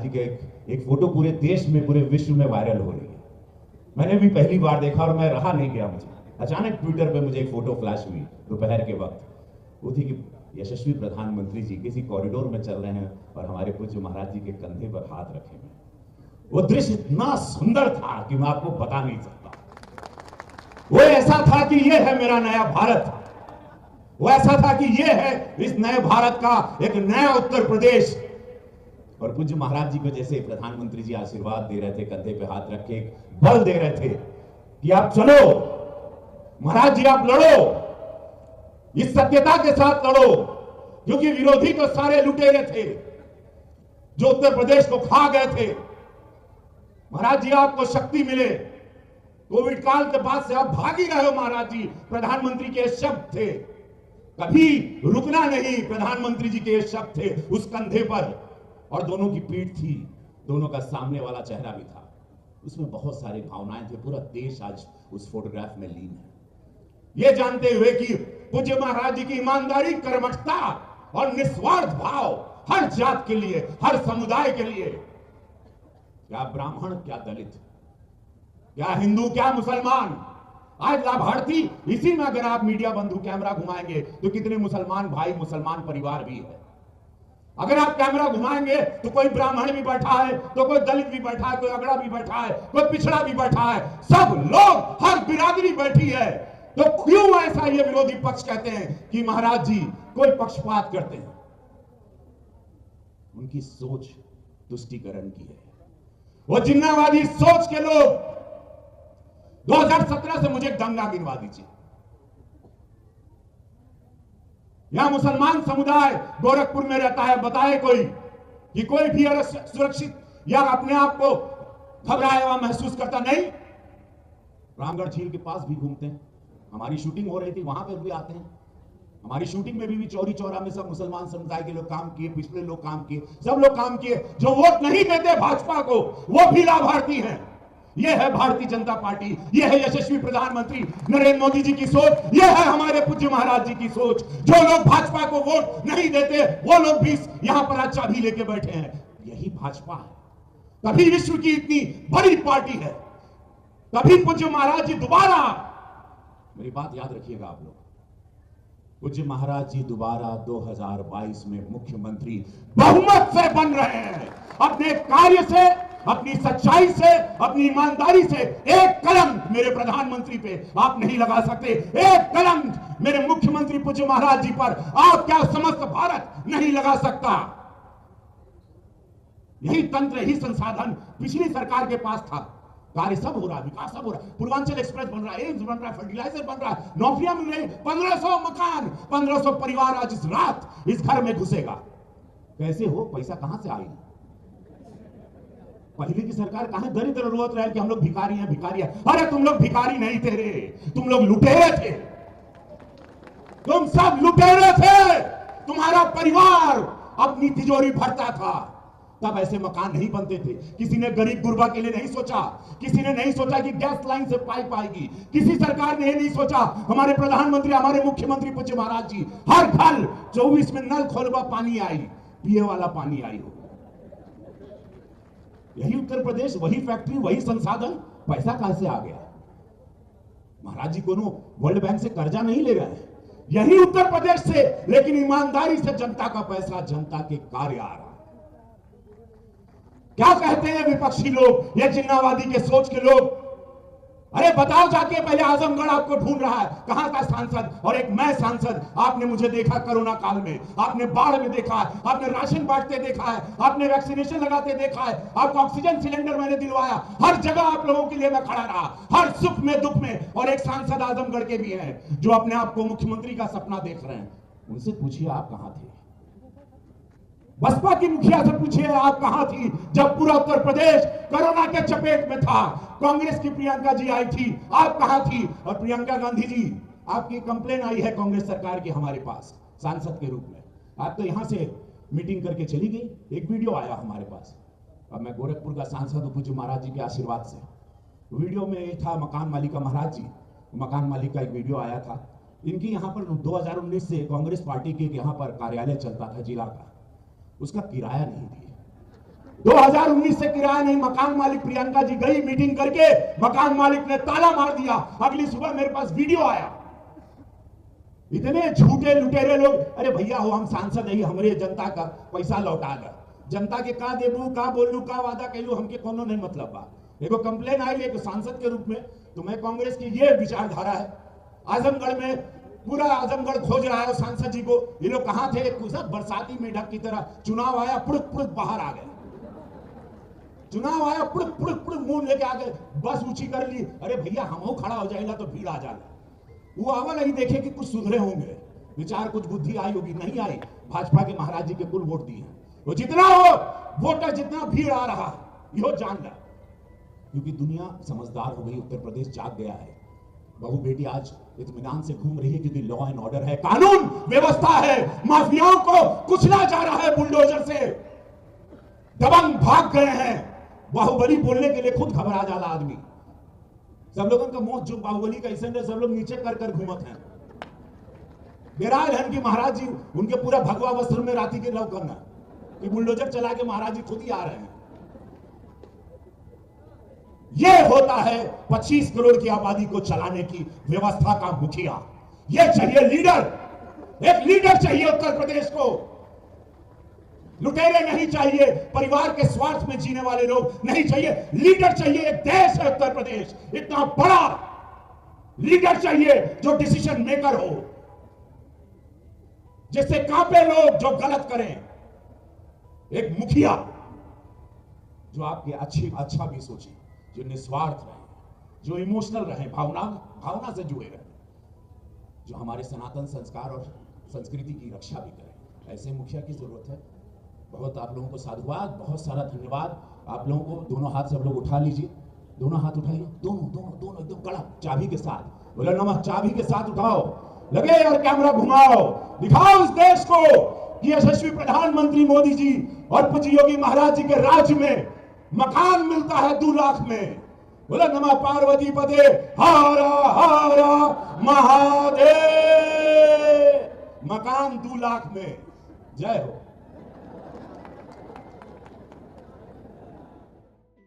महाराज जी के एक फोटो पूरे देश में, पूरे विश्व में वायरल हो रही है। मैंने भी पहली बार देखा और मैं रहा नहीं गया, मुझे अचानक ट्विटर पे मुझे एक फोटो फ्लैश हुई दोपहर के वक्त। वो थी कि यशस्वी प्रधानमंत्री जी किसी कॉरिडोर में चल रहे हैं और हमारे पूज्य महाराज जी के कंधे पर हाथ रखे हुए। वो दृश्य इतना सुंदर था कि मैं आपको बता नहीं सकता। वो ऐसा था कि ये है मेरा नया भारत, वो ऐसा था कि ये है इस नए भारत का एक नया उत्तर प्रदेश। और पूज्य महाराज जी को जैसे प्रधानमंत्री जी आशीर्वाद दे रहे थे, कंधे पे हाथ रख के बल दे रहे थे कि आप चलो महाराज जी, आप लड़ो, इस सत्यता के साथ लड़ो, क्योंकि विरोधी तो सारे लुटेरे थे जो उत्तर प्रदेश को खा गए थे। महाराज जी आपको शक्ति मिले, कोविड काल के बाद से आप भाग ही रहे हो महाराज जी। प्रधानमंत्री के शब्द थे, कभी रुकना नहीं, प्रधानमंत्री जी के शब्द थे उस कंधे पर। और दोनों की पीठ थी, दोनों का सामने वाला चेहरा भी था, उसमें बहुत सारी भावनाएं थे। पूरा देश आज उस फोटोग्राफ में लीन है, ये जानते हुए कि पूज्य महाराज जी की ईमानदारी, कर्मठता और निस्वार्थ भाव हर जात के लिए, हर समुदाय के लिए, क्या ब्राह्मण, क्या दलित, क्या हिंदू, क्या मुसलमान, आज लाभार्थी इसी में अगर आप मीडिया बंधु कैमरा घुमाएंगे तो कितने मुसलमान भाई, मुसलमान परिवार भी है। अगर आप कैमरा घुमाएंगे तो कोई ब्राह्मण भी बैठा है, तो कोई दलित भी बैठा है, कोई अगड़ा भी बैठा है, कोई पिछड़ा भी बैठा है, सब लोग, हर बिरादरी बैठी है। तो क्यों ऐसा ये विरोधी पक्ष कहते हैं कि महाराज जी कोई पक्षपात करते हैं? उनकी सोच तुष्टीकरण की है। वो जिन्नावादी सोच के लोग 2017 से मुझे दंगा गिनवा दीजिए। यहां मुसलमान समुदाय गोरखपुर में रहता है, बताए कोई कि कोई भी सुरक्षित या अपने आप को घबराया हुआ महसूस करता नहीं? रामगढ़ झील के पास भी घूमते हैं, हमारी शूटिंग हो रही थी वहां पर भी आते हैं। हमारी शूटिंग में भी चौरी चौरा में सब मुसलमान समुदाय के लोग काम किए, पिछले लोग काम किए, सब लोग काम किए। जो वोट नहीं देते भाजपा को वो भी लाभार्थी हैं। यह है भारतीय जनता पार्टी, यह है यशस्वी प्रधानमंत्री नरेंद्र मोदी जी की सोच, यह है हमारे पूज्य महाराज जी की सोच। जो लोग भाजपा को वोट नहीं देते वो लोग भी यहां पर आज चाबी लेके बैठे हैं। यही भाजपा है, तभी विश्व की इतनी बड़ी पार्टी है, तभी पूज्य महाराज जी दोबारा, मेरी बात याद रखिएगा आप लोग, पूज्य महाराज जी दोबारा 2022 में मुख्यमंत्री बहुमत से बन रहे हैं। अपने कार्य से, अपनी सच्चाई से, अपनी ईमानदारी से एक कलम मेरे प्रधानमंत्री पे आप नहीं लगा सकते, एक कलम मेरे मुख्यमंत्री पूज्य महाराज जी पर आप क्या समस्त भारत नहीं लगा सकता। यही तंत्र, यही संसाधन पिछली सरकार के पास था। कार्य सब हो रहा है, विकास सब हो रहा है, पूर्वांचल एक्सप्रेस बन रहा है, एम्स बन रहा है, फर्टिलाइजर बन रहा है, नौकरियां मिल रही, 1500 मकान, 1500 परिवार आज इस रात इस घर में घुसेगा। कैसे हो? पैसा कहां से आई? पहले की सरकार कहां दरिद्र रोत रहे कि हम लोग भिखारी हैं, भिखारी हैं। अरे तुम लोग भिखारी नहीं थे रे, तुम लोग लुटेरे थे, तुम सब लुटेरे थे। तुम्हारा परिवार अपनी तिजोरी भरता था, तब ऐसे मकान नहीं बनते थे। किसी ने गरीब गुरबा के लिए नहीं सोचा, किसी ने नहीं सोचा कि गैस लाइन से पाइप आएगी, किसी सरकार ने नहीं सोचा। हमारे प्रधानमंत्री, हमारे मुख्यमंत्री पूज्य महाराज जी हर घर 24 में नल खोलवा पानी आई, पिए वाला पानी आई हो। यही उत्तर प्रदेश, वही फैक्ट्री, वही संसाधन, पैसा कहां से आ गया? महाराज जी कोनो वर्ल्ड बैंक से कर्जा नहीं ले रहे हैं, यही उत्तर प्रदेश से, लेकिन ईमानदारी से जनता का पैसा जनता के कार्य आ रहा है। क्या कहते हैं विपक्षी लोग, ये जिन्नावादी के सोच के लोग? अरे बताओ जाके, पहले आजमगढ़ आपको ढूंढ रहा है, कहां का सांसद? और एक मैं सांसद, आपने मुझे देखा कोरोना काल में, आपने बाढ़ में देखा है, आपने राशन बांटते देखा है, आपने वैक्सीनेशन लगाते देखा है, आपको ऑक्सीजन सिलेंडर मैंने दिलवाया, हर जगह आप लोगों के लिए मैं खड़ा रहा, हर सुख में दुख में। और एक सांसद आजमगढ़ के भी हैं जो अपने आप को मुख्यमंत्री का सपना देख रहे हैं, उनसे पूछिए आप कहां थे? बसपा की मुखिया से पूछिए आप कहां थी जब पूरा उत्तर प्रदेश कोरोना के चपेट में था? कांग्रेस की प्रियंका जी आई थी, आप कहां थी? और प्रियंका गांधी जी, आपकी कंप्लेन आई है कांग्रेस सरकार की हमारे पास सांसद के रूप में, आप तो यहां से मीटिंग करके चली गई। एक वीडियो आया हमारे पास, अब मैं गोरखपुर का सांसद हूं पूज्य महाराज जी के आशीर्वाद से। वीडियो में था मकान मालिक का महाराज जी, मकान मालिक का एक वीडियो आया था। इनकी यहाँ पर 2019 से कांग्रेस पार्टी के यहाँ पर कार्यालय चलता था जिला का, उसका किराया नहीं दिए, 2019 से किराया नहीं। मकान मालिक प्रियंका जी गई मीटिंग करके, मकान मालिक ने ताला मार दिया। अगली सुबह मेरे पास वीडियो आया। इतने झूठे लुटेरे लोग। अरे भैया हो, हम सांसद है, हमारे जनता का पैसा लौटा दे, जनता के का देबू, का बोलू, का वादा कहलू, हमके कोनो नहीं मतलब बा। एगो कंप्लेन आई एक सांसद के रूप में, तो मैं कांग्रेस की ये विचारधारा है। आजमगढ़ में पूरा आजमगढ़ खोज रहा है सांसद जी को। ये लोग कहां थे? सब बरसाती मेढक की तरह। चुनाव आया, पुड़क पुड़क बाहर आ गए। चुनाव आया, पुड़क पुड़क पुड़क मुंह लेके आ गए, बस ऊंची कर ली। अरे भैया, हम खड़ा हो जाएगा तो भीड़ आ जाएगा। वो अवल नहीं देखे कि कुछ सुधरे होंगे, विचार कुछ बुद्धि आई होगी, नहीं आई। भाजपा के महाराज जी के कुल वोट दिए हैं। वो जितना हो वोटर, जितना भीड़ आ रहा, यो जान ला। क्योंकि दुनिया समझदार हो गई, उत्तर प्रदेश जाग गया है। बहू बेटी आज इत्मीनान से घूम रही है, क्योंकि लॉ एंड ऑर्डर है, कानून व्यवस्था है। माफियाओं को कुचला जा रहा है बुलडोजर से। दबंग भाग गए हैं। बाहुबली बोलने के लिए खुद घबरा जाला आदमी। सब लोगों का मौत जो बाहुबली का ऐसे सब लोग नीचे कर कर घूमत हैं। बेराल है कि महाराज जी उनके पूरा भगवा वस्त्र में राती के लव करना, कि बुलडोजर चला के महाराज जी खुद ही आ रहे हैं। यह होता है 25 करोड़ की आबादी को चलाने की व्यवस्था का मुखिया। यह चाहिए लीडर, एक लीडर चाहिए उत्तर प्रदेश को। लुटेरे नहीं चाहिए, परिवार के स्वार्थ में जीने वाले लोग नहीं चाहिए, लीडर चाहिए। एक देश है उत्तर प्रदेश, इतना बड़ा लीडर चाहिए जो डिसीजन मेकर हो, जिससे कांपे लोग जो गलत करें। एक मुखिया जो आपके अच्छा भी सोचे, जो निस्वार्थ रहे, जो इमोशनल रहे, भावना से जुड़े रहे, जो हमारे सनातन संस्कार और संस्कृति की रक्षा भी करें। ऐसे मुखिया की जरूरत है। बहुत आप लोगों को साधुवाद, बहुत सारा धन्यवाद। आप लोगों को दोनों हाथ सब लोग उठा लीजिए, दोनों हाथ उठाइए, दोनों एकदम कड़ा चाबी के साथ। बोले नमः, चाबी के साथ उठाओ, लगे और कैमरा घुमाओ, दिखाओ इस देश को कि यशस्वी प्रधानमंत्री मोदी जी और पूज्य योगी महाराज जी के राज्य में मकान मिलता है 2 लाख में। बोले नमः पार्वती पदे हर हर महादेव। मकान 2 लाख में। जय हो।